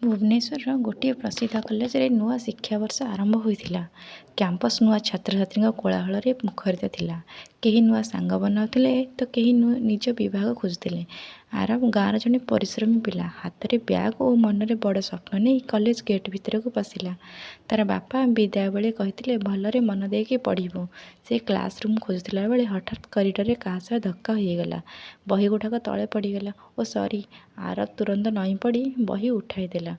ଭୁବନେଶ୍ୱରର ଗୋଟିଏ ପ୍ରସିଦ୍ଧ କଲେଜରେ ନୂଆ ଶିକ୍ଷାବର୍ଷ ଆରମ୍ଭ ହୋଇଥିଲା। କ୍ୟାମ୍ପସ୍ ନୂଆ ଛାତ୍ରଛାତ୍ରୀଙ୍କ କୋଳାହଳରେ ମୁଖରିତ ଥିଲା। କେହି ନୂଆ ସାଙ୍ଗ ବନାଉଥିଲେ ତ କେହି ନିଜ ବିଭାଗ ଖୋଜୁଥିଲେ। ଆରବ ଗାଁର ଜଣେ ପରିଶ୍ରମୀ ପିଲା। ହାତରେ ବ୍ୟାଗ୍ ଓ ମନରେ ବଡ଼ ସ୍ୱପ୍ନ ନେଇ କଲେଜ ଗେଟ୍ ଭିତରକୁ ପଶିଲା। ତାର ବାପା ବିଦାୟ ବେଳେ କହିଥିଲେ, ଭଲରେ ମନ ଦେଇକି ପଢ଼ିବୁ। ସେ କ୍ଲାସ୍ ରୁମ୍ ଖୋଜୁଥିଲା ବେଳେ ହଠାତ୍ କରିଡରରେ କାହା ସହ ଧକ୍କା ହୋଇଗଲା। ବହି ଗୁଡ଼ାକ ତଳେ ପଡ଼ିଗଲା। ଓ ସରି। ଆରବ ତୁରନ୍ତ ନଇଁ ପଡ଼ି ବହି ଉଠାଇ ଦେଲା।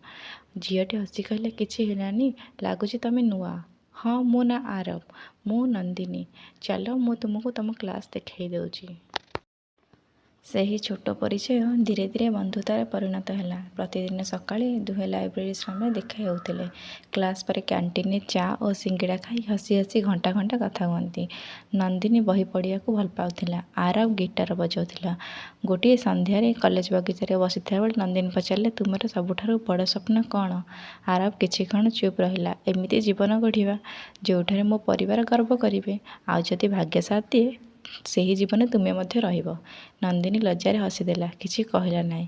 ଝିଅଟି ହସି କହିଲା, କିଛି ହେଲାନି, ଲାଗୁଛି ତମେ ନୂଆ। ହଁ, ମୋ ନାଁ ଆରବ। ମୁଁ ନନ୍ଦିନୀ। ଚାଲ ମୁଁ ତୁମକୁ ତମ କ୍ଲାସ୍ ଦେଖାଇ ଦେଉଛି। ସେହି ଛୋଟ ପରିଚୟ ଧୀରେ ଧୀରେ ବନ୍ଧୁତାରେ ପରିଣତ ହେଲା। ପ୍ରତିଦିନ ସକାଳେ ଦୁହେଁ ଲାଇବ୍ରେରୀ ସାମ୍ନାରେ ଦେଖା ହେଉଥିଲେ। କ୍ଲାସ୍ ପରେ କ୍ୟାଣ୍ଟିନରେ ଚା ଓ ସିଙ୍ଗିଡ଼ା ଖାଇ ହସି ହସି ଘଣ୍ଟା ଘଣ୍ଟା କଥା ହୁଅନ୍ତି। ନନ୍ଦିନୀ ବହି ପଢ଼ିବାକୁ ଭଲ ପାଉଥିଲା। ଆରବ ଗିଟାର ବଜାଉଥିଲା। ଗୋଟିଏ ସନ୍ଧ୍ୟାରେ କଲେଜ ବଗିଚାରେ ବସିଥିବା ବେଳେ ନନ୍ଦିନୀ ପଚାରିଲା, ତୁମର ସବୁଠାରୁ ବଡ଼ ସ୍ୱପ୍ନ କ'ଣ? ଆରବ କିଛି କ୍ଷଣ ଚୁପ୍ ରହିଲା। ଏମିତି ଜୀବନ ଗଢ଼ିବା, ଯେଉଁଠାରେ ମୋ ପରିବାର ଗର୍ବ କରିବେ। ଆଉ ଯଦି ଭାଗ୍ୟ ସାଥ ଦିଏ, ସେହି ଜୀବନରେ ତୁମେ ମଧ୍ୟ ରହିବ। ନନ୍ଦିନୀ ଲଜ୍ଜାରେ ହସିଦେଲା। କିଛି କହିଲା ନାହିଁ।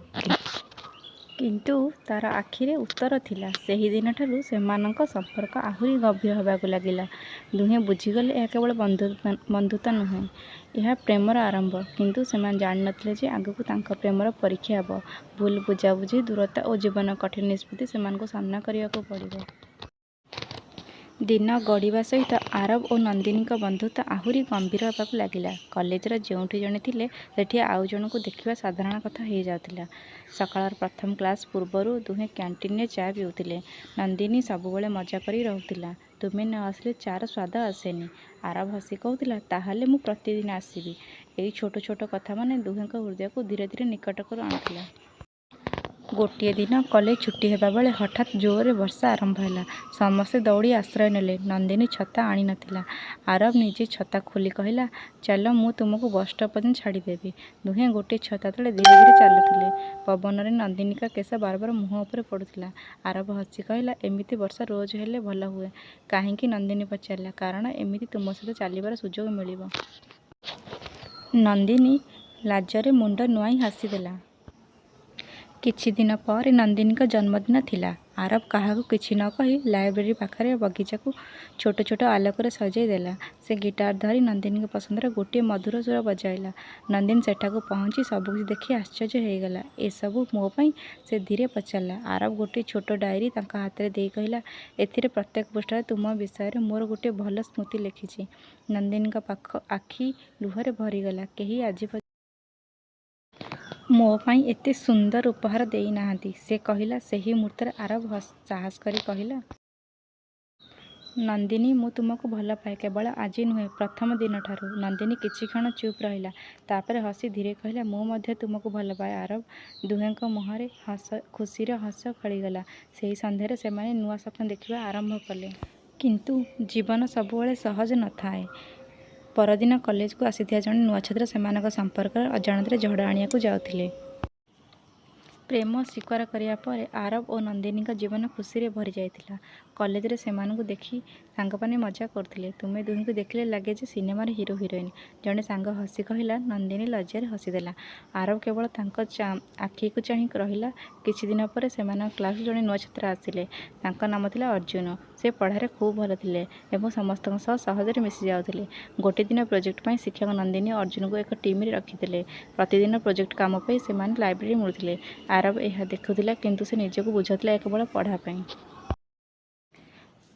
କିନ୍ତୁ ତାର ଆଖିରେ ଉତ୍ତର ଥିଲା। ସେହିଦିନଠାରୁ ସେମାନଙ୍କ ସମ୍ପର୍କ ଆହୁରି ଗଭୀର ହେବାକୁ ଲାଗିଲା। ଦୁହେଁ ବୁଝିଗଲେ ଏହା କେବଳ ବନ୍ଧୁତା ନୁହେଁ, ଏହା ପ୍ରେମର ଆରମ୍ଭ। କିନ୍ତୁ ସେମାନେ ଜାଣିନଥିଲେ ଯେ ଆଗକୁ ତାଙ୍କ ପ୍ରେମର ପରୀକ୍ଷା ହେବ। ଭୁଲ ବୁଝାବୁଝି, ଦୂରତା ଓ ଜୀବନର କଠିନ ନିଷ୍ପତ୍ତି ସେମାନଙ୍କୁ ସାମ୍ନା କରିବାକୁ ପଡ଼ିବ। ଦିନ ଗଡ଼ିବା ସହିତ ଆରବ ଓ ନନ୍ଦିନୀଙ୍କ ବନ୍ଧୁତା ଆହୁରି ଗମ୍ଭୀର ହେବାକୁ ଲାଗିଲା। କଲେଜର ଯେଉଁଠି ଜଣେ ଥିଲେ, ସେଠି ଆଉ ଜଣଙ୍କୁ ଦେଖିବା ସାଧାରଣ କଥା ହୋଇଯାଉଥିଲା। ସକାଳର ପ୍ରଥମ କ୍ଲାସ୍ ପୂର୍ବରୁ ଦୁହେଁ କ୍ୟାଣ୍ଟିନରେ ଚା ପିଉଥିଲେ। ନନ୍ଦିନୀ ସବୁବେଳେ ମଜା କରି ରହୁଥିଲା। ତୁମେ ନ ଆସିଲେ ଚା'ର ସ୍ୱାଦ ଆସେନି। ଆରବ ହସି କହୁଥିଲା, ତାହେଲେ ମୁଁ ପ୍ରତିଦିନ ଆସିବି। ଏଇ ଛୋଟ ଛୋଟ କଥାମାନେ ଦୁହେଁଙ୍କ ହୃଦୟକୁ ଧୀରେ ଧୀରେ ନିକଟକୁ ଆଣୁଥିଲା। ଗୋଟିଏ ଦିନ କଲେଜ ଛୁଟି ହେବା ବେଳେ ହଠାତ୍ ଜୋରରେ ବର୍ଷା ଆରମ୍ଭ ହେଲା। ସମସ୍ତେ ଦୌଡ଼ି ଆଶ୍ରୟ ନେଲେ। ନନ୍ଦିନୀ ଛତା ଆଣିନଥିଲା। ଆରବ ନିଜେ ଛତା ଖୋଲି କହିଲା, ଚାଲ ମୁଁ ତୁମକୁ ବସ୍ ଷ୍ଟପ୍ ପର୍ଯ୍ୟନ୍ତ ଛାଡ଼ିଦେବି। ଦୁହେଁ ଗୋଟିଏ ଛତା ତଳେ ଧୀରେ ଧୀରେ ଚାଲୁଥିଲେ। ପବନରେ ନନ୍ଦିନୀଙ୍କ କେଶ ବାରବାର ମୁହଁ ଉପରେ ପଡ଼ୁଥିଲା। ଆରବ ହସି କହିଲା, ଏମିତି ବର୍ଷା ରୋଜ ହେଲେ ଭଲ ହୁଏ। କାହିଁକି? ନନ୍ଦିନୀ ପଚାରିଲା। କାରଣ ଏମିତି ତୁମ ସହିତ ଚାଲିବାର ସୁଯୋଗ ମିଳିବ। ନନ୍ଦିନୀ ଲାଜରେ ମୁଣ୍ଡ ନୁଆଁଇ ହସିଦେଲା। କିଛି ଦିନ ପରେ ନନ୍ଦିନୀଙ୍କ ଜନ୍ମଦିନ ଥିଲା। ଆରବ କାହାକୁ କିଛି ନ କହି ଲାଇବ୍ରେରୀ ପାଖରେ ବଗିଚାକୁ ଛୋଟ ଛୋଟ ଆଲୋକରେ ସଜାଇ ଦେଲା। ସେ ଗିଟାର ଧରି ନନ୍ଦିନୀଙ୍କ ପସନ୍ଦର ଗୋଟିଏ ମଧୁର ସୁର ବଜାଇଲା। ନନ୍ଦିନୀ ସେଠାକୁ ପହଞ୍ଚି ସବୁକିଛି ଦେଖି ଆଶ୍ଚର୍ଯ୍ୟ ହୋଇଗଲା। ଏସବୁ ମୋ ପାଇଁ? ସେ ଧୀରେ ପଚାରିଲା। ଆରବ ଗୋଟିଏ ଛୋଟ ଡାଏରୀ ତାଙ୍କ ହାତରେ ଦେଇ କହିଲା, ଏଥିରେ ପ୍ରତ୍ୟେକ ପୃଷ୍ଠାରେ ତୁମ ବିଷୟରେ ମୋର ଗୋଟିଏ ଭଲ ସ୍ମୃତି ଲେଖିଛି। ନନ୍ଦିନୀଙ୍କ ଆଖି ଲୁହରେ ଭରିଗଲା। କେହି ଆଜି ପର୍ଯ୍ୟନ୍ତ ମୋ ପାଇଁ ଏତେ ସୁନ୍ଦର ଉପହାର ଦେଇନାହାନ୍ତି। ସେ କହିଲା। ସେହି ମୁହୂର୍ତ୍ତରେ ଆରବ ସାହସ କରି କହିଲା, ନନ୍ଦିନୀ, ମୁଁ ତୁମକୁ ଭଲ ପାଏ। କେବଳ ଆଜି ନୁହେଁ, ପ୍ରଥମ ଦିନଠାରୁ। ନନ୍ଦିନୀ କିଛି କ୍ଷଣ ଚୁପ୍ ରହିଲା। ତାପରେ ହସି ଧୀରେ କହିଲା, ମୁଁ ମଧ୍ୟ ତୁମକୁ ଭଲ ପାଏ ଆରବ। ଦୁହେଁଙ୍କ ମୁହଁରେ ଖୁସିର ହସ ଖେଳିଗଲା। ସେହି ସନ୍ଧ୍ୟାରେ ସେମାନେ ନୂଆ ସ୍ୱପ୍ନ ଦେଖିବା ଆରମ୍ଭ କଲେ। କିନ୍ତୁ ଜୀବନ ସବୁବେଳେ ସହଜ ନଥାଏ। ପରଦିନ କଲେଜକୁ ଆସିଥିବା ଜଣେ ନୂଆ ଛାତ୍ର ସେମାନଙ୍କ ସମ୍ପର୍କରେ ଅଜାଣତରେ ଝଡ଼ ଆଣିବାକୁ ଯାଉଥିଲେ। ପ୍ରେମ ସ୍ୱୀକାର କରିବା ପରେ ଆରବ ଓ ନନ୍ଦିନୀଙ୍କ ଜୀବନ ଖୁସିରେ ଭରିଯାଇଥିଲା। କଲେଜରେ ସେମାନଙ୍କୁ ଦେଖି ସାଙ୍ଗମାନେ ମଜା କରୁଥିଲେ। ତୁମେ ଦୁହିଁଙ୍କୁ ଦେଖିଲେ ଲାଗେ ଯେ ସିନେମାର ହିରୋ ହିରୋଇନ୍। ଜଣେ ସାଙ୍ଗ ହସି କହିଲା। ନନ୍ଦିନୀ ଲଜ୍ଜାରେ ହସିଦେଲା। ଆରବ କେବଳ ତାଙ୍କ ଆଖିକୁ ଚାହିଁ ରହିଲା। କିଛି ଦିନ ପରେ ସେମାନଙ୍କ କ୍ଲାସକୁ ଜଣେ ନୂଆ ଛାତ୍ର ଆସିଲେ। ତାଙ୍କ ନାମ ଥିଲା ଅର୍ଜୁନ। ସେ ପଢ଼ାରେ ଖୁବ୍ ଭଲ ଥିଲେ ଏବଂ ସମସ୍ତଙ୍କ ସହ ସହଜରେ ମିଶି ଯାଉଥିଲେ। ଗୋଟିଏ ଦିନ ପ୍ରୋଜେକ୍ଟ ପାଇଁ ଶିକ୍ଷକ ନନ୍ଦିନୀ ଓ ଅର୍ଜୁନଙ୍କୁ ଏକ ଟିମ୍ରେ ରଖିଥିଲେ। ପ୍ରତିଦିନ ପ୍ରୋଜେକ୍ଟ କାମ ପାଇଁ ସେମାନେ ଲାଇବ୍ରେରୀରେ ମିଳୁଥିଲେ। ଆରବ ଏହା ଦେଖୁଥିଲା, କିନ୍ତୁ ସେ ନିଜକୁ ବୁଝାଉଥିଲା କେବଳ ପଢ଼ା ପାଇଁ।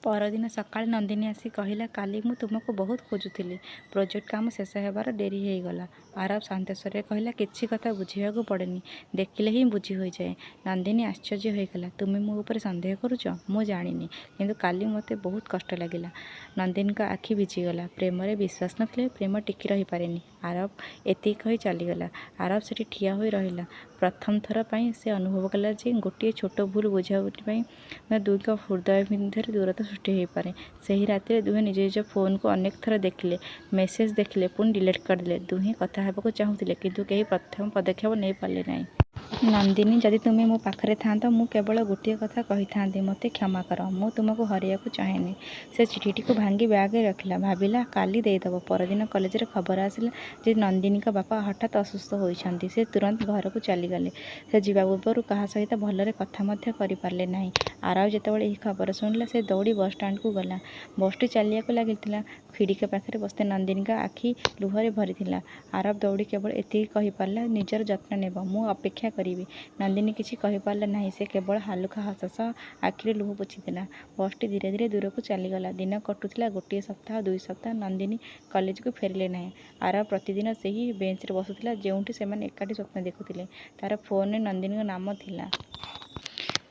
ପରଦିନ ସକାଳେ ନନ୍ଦିନୀ ଆସି କହିଲା, କାଲି ମୁଁ ତୁମକୁ ବହୁତ ଖୋଜୁଥିଲି। ପ୍ରୋଜେକ୍ଟ କାମ ଶେଷ ହେବାର ଡେରି ହୋଇଗଲା। ଆରବ ଶାନ୍ତ ସ୍ୱରରେ କହିଲା, କିଛି କଥା ବୁଝିବାକୁ ପଡ଼େନି, ଦେଖିଲେ ହିଁ ବୁଝି ହୋଇଯାଏ। ନନ୍ଦିନୀ ଆଶ୍ଚର୍ଯ୍ୟ ହୋଇଗଲା। ତୁମେ ମୋ ଉପରେ ସନ୍ଦେହ କରୁଛ? ମୁଁ ଜାଣିନି, କିନ୍ତୁ କାଲି ମୋତେ ବହୁତ କଷ୍ଟ ଲାଗିଲା। ନନ୍ଦିନୀଙ୍କ ଆଖି ଭିଜିଗଲା। ପ୍ରେମରେ ବିଶ୍ୱାସ ନଥିଲେ ପ୍ରେମ ଟିକି ରହିପାରେନି। ଆରବ ଏତିକି କହି ଚାଲିଗଲା। ଆରବ ସେଠି ଠିଆ ହୋଇ ରହିଲା। ପ୍ରଥମ ଥର ପାଇଁ ସେ ଅନୁଭବ କଲା ଯେ ଗୋଟିଏ ଛୋଟ ଭୁଲ ବୁଝାବୁଝି ପାଇଁ ଦୁଇଙ୍କ ହୃଦୟ ମଧ୍ୟରେ ଦୂରତା ସୃଷ୍ଟି ହୋଇପାରେ। ସେହି ରାତିରେ ଦୁହେଁ ନିଜ ନିଜ ଫୋନ୍କୁ ଅନେକ ଥର ଦେଖିଲେ। ମେସେଜ୍ ଦେଖିଲେ, ପୁଣି ଡିଲିଟ୍ କରିଦେଲେ। ଦୁହେଁ କଥା ହେବାକୁ ଚାହୁଁଥିଲେ, କିନ୍ତୁ କେହି ପ୍ରଥମ ପଦକ୍ଷେପ ନେଇପାରିଲେ ନାହିଁ। ନନ୍ଦିନୀ, ଯଦି ତୁମେ ମୋ ପାଖରେ ଥାଆନ୍ତ ମୁଁ କେବଳ ଗୋଟିଏ କଥା କହିଥାନ୍ତି, ମୋତେ କ୍ଷମା କର। ମୁଁ ତୁମକୁ ହରାଇବାକୁ ଚାହେଁନି। ସେ ଚିଠିଟିକୁ ଭାଙ୍ଗି ବ୍ୟାଗରେ ରଖିଲା। ଭାବିଲା କାଲି ଦେଇଦେବ। ପରଦିନ କଲେଜରେ ଖବର ଆସିଲା ଯେ ନନ୍ଦିନୀଙ୍କ ବାପା ହଠାତ୍ ଅସୁସ୍ଥ ହୋଇଛନ୍ତି। ସେ ତୁରନ୍ତ ଘରକୁ ଚାଲିଗଲେ। ସେ ଯିବା ପୂର୍ବରୁ କାହା ସହିତ ଭଲରେ କଥା ମଧ୍ୟ କରିପାରିଲେ ନାହିଁ। ଆରବ ଯେତେବେଳେ ଏହି ଖବର ଶୁଣିଲା ସେ ଦୌଡ଼ି ବସ୍‌ଷ୍ଟାଣ୍ଡକୁ ଗଲା। ବସ୍‌ଟି ଚାଲିବାକୁ ଲାଗିଥିଲା। ଖିଡ଼ିକି ପାଖରେ ବସି ନନ୍ଦିନୀଙ୍କ ଆଖି ଲୁହରେ ଭରିଥିଲା। ଆରବ ଦୌଡ଼ି କେବଳ ଏତିକି କହିପାରିଲା, ନିଜର ଯତ୍ନ ନେବ। ମୁଁ ଅପେକ୍ଷା କରିବି। ନନ୍ଦିନୀ କିଛି କହିପାରିଲା ନାହିଁ। ସେ କେବଳ ହାଲୁକା ହସ ସହ ଆଖିରେ ଲୁହ ପୋଛିଥିଲା। ବସ୍‌ଟି ଧୀରେ ଧୀରେ ଦୂରକୁ ଚାଲିଗଲା। ଦିନ କଟୁଥିଲା। ଗୋଟିଏ ସପ୍ତାହ, 2 ସପ୍ତାହ। ନନ୍ଦିନୀ କଲେଜକୁ ଫେରିଲେ ନାହିଁ। ଆରବ ପ୍ରତିଦିନ ସେହି ବେଞ୍ଚରେ ବସୁଥିଲା ଯେଉଁଠି ସେମାନେ ଏକାଠି ସ୍ୱପ୍ନ ଦେଖୁଥିଲେ। ତା'ର ଫୋନ୍‌ରେ ନନ୍ଦିନୀଙ୍କ ନାମ ଥିଲା।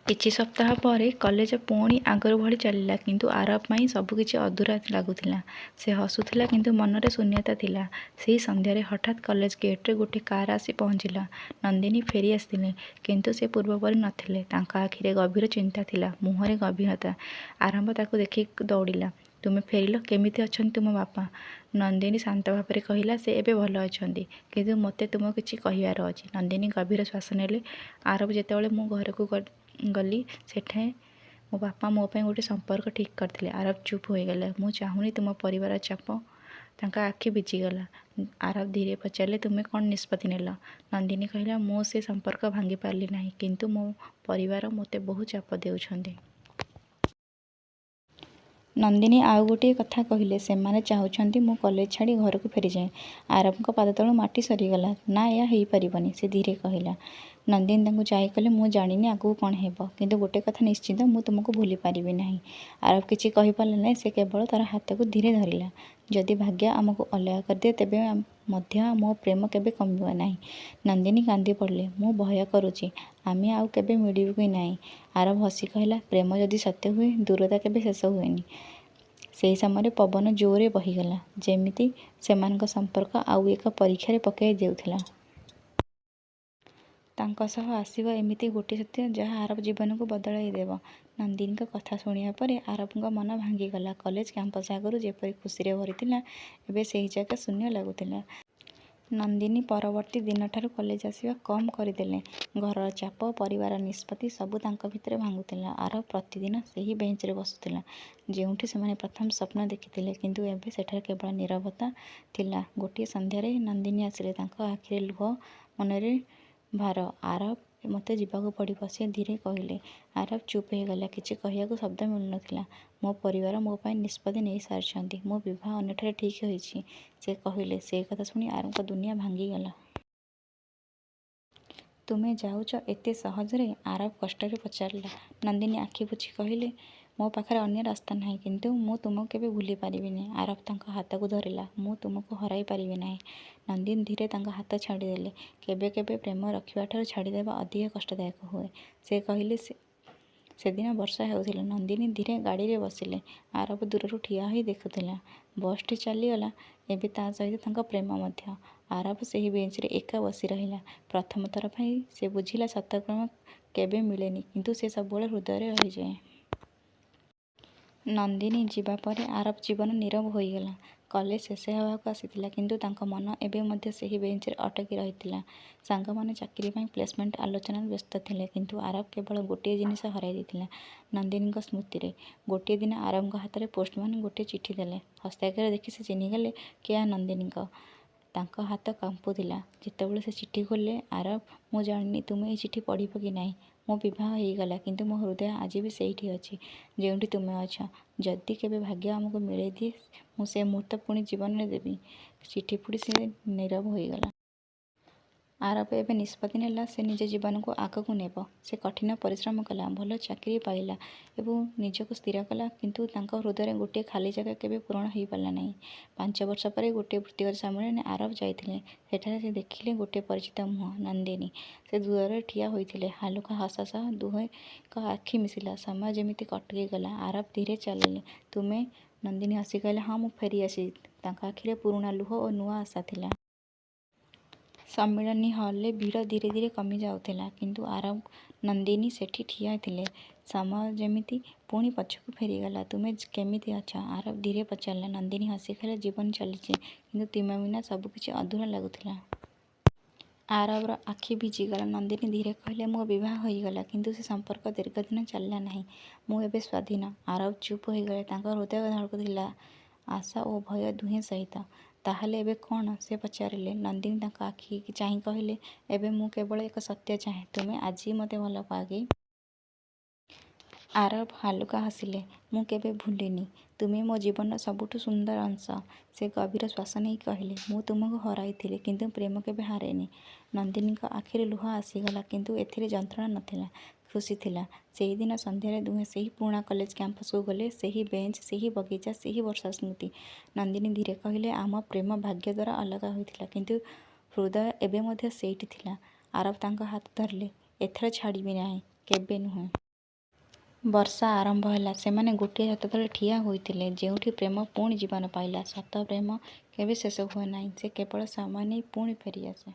କିଛି ସପ୍ତାହ ପରେ କଲେଜ ପୁଣି ଆଗରୁ ଭଳି ଚାଲିଲା। କିନ୍ତୁ ଆରବ ପାଇଁ ସବୁକିଛି ଅଧୁରା ଲାଗୁଥିଲା। ସେ ହସୁଥିଲା କିନ୍ତୁ ମନରେ ଶୂନ୍ୟତା ଥିଲା। ସେହି ସନ୍ଧ୍ୟାରେ ହଠାତ୍ କଲେଜ ଗେଟ୍‌ରେ ଗୋଟିଏ କାର୍ ଆସି ପହଞ୍ଚିଲା। ନନ୍ଦିନୀ ଫେରି ଆସିଥିଲେ। କିନ୍ତୁ ସେ ପୂର୍ବ ପରି ନଥିଲେ। ତାଙ୍କ ଆଖିରେ ଗଭୀର ଚିନ୍ତା ଥିଲା, ମୁହଁରେ ଗମ୍ଭୀରତା। ଆରବ ତାକୁ ଦେଖି ଦୌଡ଼ିଲା। ତୁମେ ଫେରିଲ? କେମିତି ଅଛନ୍ତି ତୁମ ବାପା? ନନ୍ଦିନୀ ଶାନ୍ତ ଭାବରେ କହିଲା, ସେ ଏବେ ଭଲ ଅଛନ୍ତି। କିନ୍ତୁ ମୋତେ ତୁମକୁ କିଛି କହିବାର ଅଛି। ନନ୍ଦିନୀ ଗଭୀର ଶ୍ୱାସ ନେଲେ। ଆରବ, ଯେତେବେଳେ ମୁଁ ଘରକୁ ଗଲି ସେଠାରେ ମୋ ବାପା ମୋ ପାଇଁ ଗୋଟିଏ ସମ୍ପର୍କ ଠିକ୍ କରିଥିଲେ। ଆରବ ଚୁପ୍ ହୋଇଗଲା। ମୁଁ ଚାହୁଁନି ତୁମ ପରିବାର ଚାପ। ତାଙ୍କ ଆଖି ଭିଜିଗଲା। ଆରବ ଧୀରେ ପଚାରିଲେ, ତୁମେ କ'ଣ ନିଷ୍ପତ୍ତି ନେଲ? ନନ୍ଦିନୀ କହିଲା, ମୁଁ ସେ ସମ୍ପର୍କ ଭାଙ୍ଗି ପାରିଲି ନାହିଁ। କିନ୍ତୁ ମୋ ପରିବାର ମୋତେ ବହୁ ଚାପ ଦେଉଛନ୍ତି। ନନ୍ଦିନୀ ଆଉ ଗୋଟିଏ କଥା କହିଲେ, ସେମାନେ ଚାହୁଁଛନ୍ତି ମୁଁ କଲେଜ ଛାଡ଼ି ଘରକୁ ଫେରିଯାଏ। ଆରବଙ୍କ ପାଦତଳୁ ମାଟି ସରିଗଲା। ନା, ଏହା ହୋଇପାରିବନି, ସେ ଧୀରେ କହିଲା। ନନ୍ଦିନୀ ତାଙ୍କୁ ଚାହିଁ କହିଲେ, ମୁଁ ଜାଣିନି ଆଗକୁ କ'ଣ ହେବ। କିନ୍ତୁ ଗୋଟିଏ କଥା ନିଶ୍ଚିତ, ମୁଁ ତୁମକୁ ଭୁଲି ପାରିବି ନାହିଁ। ଆରବ କିଛି କହିପାରିଲା ନାହିଁ। ସେ କେବଳ ତା'ର ହାତକୁ ଧୀରେ ଧରିଲା। ଯଦି ଭାଗ୍ୟ ଆମକୁ ଅଲଗା କରିଦିଏ ତେବେ ମଧ୍ୟ ମୋ ପ୍ରେମ କେବେ କମିବ ନାହିଁ। ନନ୍ଦିନୀ କାନ୍ଦି ପଡ଼ିଲେ। ମୁଁ ଭୟ କରୁଛି ଆମେ ଆଉ କେବେ ମିଳିବୁ କି ନାହିଁ। ଆରବ ହସି କହିଲା, ପ୍ରେମ ଯଦି ସତ୍ୟ ହୁଏ, ଦୂରତା କେବେ ଶେଷ ହୁଏନି। ସେହି ସମୟରେ ପବନ ଜୋରରେ ବହିଗଲା। ଯେମିତି ସେମାନଙ୍କ ସମ୍ପର୍କ ଆଉ ଏକ ପରୀକ୍ଷାରେ ପକାଇ ଦେଉଥିଲା। ତାଙ୍କ ସହ ଆସିବ ଏମିତି ଗୋଟିଏ ସତ୍ୟ ଯାହା ଆରବ ଜୀବନକୁ ବଦଳାଇ ଦେବ। ନନ୍ଦିନୀଙ୍କ କଥା ଶୁଣିବା ପରେ ଆରବଙ୍କ ମନ ଭାଙ୍ଗିଗଲା। କଲେଜ କ୍ୟାମ୍ପସ୍ ଆଗରୁ ଯେପରି ଖୁସିରେ ଭରିଥିଲା, ଏବେ ସେହି ଜାଗା ଶୂନ୍ୟ ଲାଗୁଥିଲା। ନନ୍ଦିନୀ ପରବର୍ତ୍ତୀ ଦିନଠାରୁ କଲେଜ ଆସିବା କମ୍ କରିଦେଲେ। ଘରର ଚାପ, ପରିବାରର ନିଷ୍ପତ୍ତି ସବୁ ତାଙ୍କ ଭିତରେ ଭାଙ୍ଗୁଥିଲା। ଆରବ ପ୍ରତିଦିନ ସେହି ବେଞ୍ଚରେ ବସୁଥିଲା ଯେଉଁଠି ସେମାନେ ପ୍ରଥମେ ସ୍ୱପ୍ନ ଦେଖିଥିଲେ। କିନ୍ତୁ ଏବେ ସେଠାରେ କେବଳ ନୀରବତା ଥିଲା। ଗୋଟିଏ ସନ୍ଧ୍ୟାରେ ନନ୍ଦିନୀ ଆସିଲେ। ତାଙ୍କ ଆଖିରେ ଲୁହ, ମନରେ ଭାର। ଆରବ, ମୋତେ ଯିବାକୁ ପଡ଼ିବ, ସେ ଧୀରେ କହିଲେ। ଆରବ ଚୁପ୍ ହୋଇଗଲା। କିଛି କହିବାକୁ ଶବ୍ଦ ମିଳୁନଥିଲା। ମୋ ପରିବାର ମୋ ପାଇଁ ନିଷ୍ପତ୍ତି ନେଇସାରିଛନ୍ତି। ମୋ ବିବାହ ଅନ୍ୟଠାରେ ଠିକ୍ ହୋଇଛି, ସେ କହିଲେ। ସେ କଥା ଶୁଣି ଆରବଙ୍କ ଦୁନିଆ ଭାଙ୍ଗିଗଲା। ତୁମେ ଯାଉଛ ଏତେ ସହଜରେ? ଆରବ କଷ୍ଟରେ ପଚାରିଲା। ନନ୍ଦିନୀ ଆଖି ପୋଛି କହିଲେ, ମୋ ପାଖରେ ଅନ୍ୟ ରାସ୍ତା ନାହିଁ। କିନ୍ତୁ ମୁଁ ତୁମକୁ କେବେ ଭୁଲି ପାରିବିନି। ଆରବ ତାଙ୍କ ହାତକୁ ଧରିଲା। ମୁଁ ତୁମକୁ ହରାଇ ପାରିବି ନାହିଁ। ନନ୍ଦିନୀ ଧୀରେ ତାଙ୍କ ହାତ ଛାଡ଼ିଦେଲେ। କେବେ କେବେ ପ୍ରେମ ରଖିବାଠାରୁ ଛାଡ଼ିଦେବା ଅଧିକ କଷ୍ଟଦାୟକ ହୁଏ, ସେ କହିଲେ। ସେଦିନ ବର୍ଷା ହେଉଥିଲା। ନନ୍ଦିନୀ ଧୀରେ ଗାଡ଼ିରେ ବସିଲେ। ଆରବ ଦୂରରୁ ଠିଆ ହୋଇ ଦେଖୁଥିଲା। ବସ୍‌ଟି ଚାଲିଗଲା। ଏବେ ତା' ସହିତ ତାଙ୍କ ପ୍ରେମ ମଧ୍ୟ। ଆରବ ସେହି ବେଞ୍ଚରେ ଏକା ବସି ରହିଲା। ପ୍ରଥମ ଥର ପାଇଁ ସେ ବୁଝିଲା ସତ ପ୍ରେମ କେବେ ମିଳେନି, କିନ୍ତୁ ସେ ସବୁବେଳେ ହୃଦୟରେ ରହିଯାଏ। ନନ୍ଦିନୀ ଯିବା ପରେ ଆରବ ଜୀବନ ନୀରବ ହୋଇଗଲା। କଲେଜ ଶେଷ ହେବାକୁ ଆସିଥିଲା। କିନ୍ତୁ ତାଙ୍କ ମନ ଏବେ ମଧ୍ୟ ସେହି ବେଞ୍ଚରେ ଅଟକି ରହିଥିଲା। ସାଙ୍ଗମାନେ ଚାକିରି ପାଇଁ ପ୍ଲେସମେଣ୍ଟ ଆଲୋଚନାରେ ବ୍ୟସ୍ତ ଥିଲେ। କିନ୍ତୁ ଆରବ କେବଳ ଗୋଟିଏ ଜିନିଷ ହରାଇ ଦେଇଥିଲା, ନନ୍ଦିନୀଙ୍କ ସ୍ମୃତିରେ। ଗୋଟିଏ ଦିନ ଆରବଙ୍କ ହାତରେ ପୋଷ୍ଟମ୍ୟାନ୍ ଗୋଟିଏ ଚିଠି ଦେଲେ। ହସ୍ତାକ୍ଷର ଦେଖି ସେ ଚିହ୍ନିଗଲେ କି ଏହା ନନ୍ଦିନୀଙ୍କ। ତାଙ୍କ ହାତ କାଂପୁଥିଲା ଯେତେବେଳେ ସେ ଚିଠି ଖୋଲିଲେ। ଆରବ, ମୁଁ ଜାଣିନି ତୁମେ ଏହି ଚିଠି ପଢ଼ିବ କି ନାହିଁ। ମୋ ବିବାହ ହୋଇଗଲା, କିନ୍ତୁ ମୋ ହୃଦୟ ଆଜି ବି ସେଇଠି ଅଛି ଯେଉଁଠି ତୁମେ ଅଛ। ଯଦି କେବେ ଭାଗ୍ୟ ଆମକୁ ମିଳେଇ ଦିଏ, ମୁଁ ସେ ମୁହୂର୍ତ୍ତ ପୁଣି ଜୀବନରେ ଦେବି। ଚିଠି ପଢ଼ି ସେ ନୀରବ ହୋଇଗଲା। ଆରବ ଏବେ ନିଷ୍ପତ୍ତି ନେଲା, ସେ ନିଜ ଜୀବନକୁ ଆଗକୁ ନେବ। ସେ କଠିନ ପରିଶ୍ରମ କଲା, ଭଲ ଚାକିରି ପାଇଲା ଏବଂ ନିଜକୁ ସ୍ଥିର କଲା। କିନ୍ତୁ ତାଙ୍କ ହୃଦୟରେ ଗୋଟିଏ ଖାଲି ଜାଗା କେବେ ପୂରଣ ହୋଇପାରିଲା ନାହିଁ। 5 ବର୍ଷ ପରେ ଗୋଟିଏ ବୃତ୍ତିଗତ ସମ୍ମିଳନୀରେ ଆରବ ଯାଇଥିଲେ। ସେଠାରେ ସେ ଦେଖିଲେ ଗୋଟିଏ ପରିଚିତ ମୁହଁ, ନନ୍ଦିନୀ। ସେ ଦୂରରେ ଠିଆ ହୋଇଥିଲେ। ହାଲୁକା ହସ ସହ ଦୁହେଁଙ୍କ ଆଖି ମିଶିଲା। ସମୟ ଯେମିତି ଅଟକିଗଲା। ଆରବ ଧୀରେ ଚାଲିଲେ। ତୁମେ? ନନ୍ଦିନୀ ହସି କହିଲା, ହଁ, ମୁଁ ଫେରି ଆସିଛି। ତାଙ୍କ ଆଖିରେ ପୁରୁଣା ଲୁହ ଓ ନୂଆ ଆଶା ଥିଲା। ସମ୍ମିଳନୀ ହଲ୍‌ରେ ଭିଡ଼ ଧୀରେ ଧୀରେ କମିଯାଉଥିଲା। କିନ୍ତୁ ଆରବ, ନନ୍ଦିନୀ ସେଠି ଠିଆ ଥିଲେ। ସମୟ ଯେମିତି ପୁଣି ପଛକୁ ଫେରିଗଲା। ତୁମେ କେମିତି ଅଛ? ଆରବ ଧୀରେ ପଚାରିଲା। ନନ୍ଦିନୀ ହସି କହିଲା, ଜୀବନ ଚାଲିଛି। କିନ୍ତୁ ତୁମ ବିନା ସବୁକିଛି ଅଧୁରା ଲାଗୁଥିଲା। ଆରବର ଆଖି ଭିଜିଗଲା। ନନ୍ଦିନୀ ଧୀରେ କହିଲେ, ମୋ ବିବାହ ହୋଇଗଲା, କିନ୍ତୁ ସେ ସମ୍ପର୍କ ଦୀର୍ଘଦିନ ଚାଲିଲା ନାହିଁ। ମୁଁ ଏବେ ସ୍ୱାଧୀନ। ଆରବ ଚୁପ୍ ହୋଇଗଲେ। ତାଙ୍କ ହୃଦୟ ଧଡ଼କୁଥିଲା ଆଶା ଓ ଭୟ ଦୁହେଁ ସହିତ। ତାହେଲେ ଏବେ କ'ଣ? ସେ ପଚାରିଲେ। ନନ୍ଦିନୀ ତାଙ୍କ ଆଖିକି ଚାହିଁ କହିଲେ, ଏବେ ମୁଁ କେବଳ ଏକ ସତ୍ୟ ଚାହେଁ। ତୁମେ ଆଜି ମୋତେ ଭଲ ପାଅ କି? ଆରବ ହାଲୁକା ହସିଲେ। ମୁଁ କେବେ ଭୁଲିନି। ତୁମେ ମୋ ଜୀବନର ସବୁଠୁ ସୁନ୍ଦର ଅଂଶ। ସେ ଗଭୀର ଶ୍ୱାସ ନେଇ କହିଲେ, ମୁଁ ତୁମକୁ ହରାଇଥିଲି, କିନ୍ତୁ ପ୍ରେମ କେବେ ହାରେନି। ନନ୍ଦିନୀଙ୍କ ଆଖିରେ ଲୁହ ଆସିଗଲା, କିନ୍ତୁ ଏଥିରେ ଯନ୍ତ୍ରଣା ନଥିଲା, ଖୁସି ଥିଲା। ସେହିଦିନ ସନ୍ଧ୍ୟାରେ ଦୁହେଁ ସେହି ପୁରୁଣା କଲେଜ କ୍ୟାମ୍ପସକୁ ଗଲେ। ସେହି ବେଞ୍ଚ, ସେହି ବଗିଚା, ସେହି ବର୍ଷା ସ୍ମୃତି। ନନ୍ଦିନୀ ଧୀରେ କହିଲେ, ଆମ ପ୍ରେମ ଭାଗ୍ୟ ଦ୍ୱାରା ଅଲଗା ହୋଇଥିଲା, କିନ୍ତୁ ହୃଦୟ ଏବେ ମଧ୍ୟ ସେଇଠି ଥିଲା। ଆରବ ତାଙ୍କ ହାତ ଧରିଲେ। ଏଥର ଛାଡ଼ିବି ନାହିଁ, କେବେ ନୁହେଁ। ବର୍ଷା ଆରମ୍ଭ ହେଲା। ସେମାନେ ଗୋଟିଏ ଛାତ ତଳେ ଠିଆ ହୋଇଥିଲେ, ଯେଉଁଠି ପ୍ରେମ ପୁଣି ଜୀବନ ପାଇଲା। ସତ ପ୍ରେମ କେବେ ଶେଷ ହୁଏ ନାହିଁ, ସେ କେବଳ ସମୟ ନେଇ ପୁଣି ଫେରିଆସେ।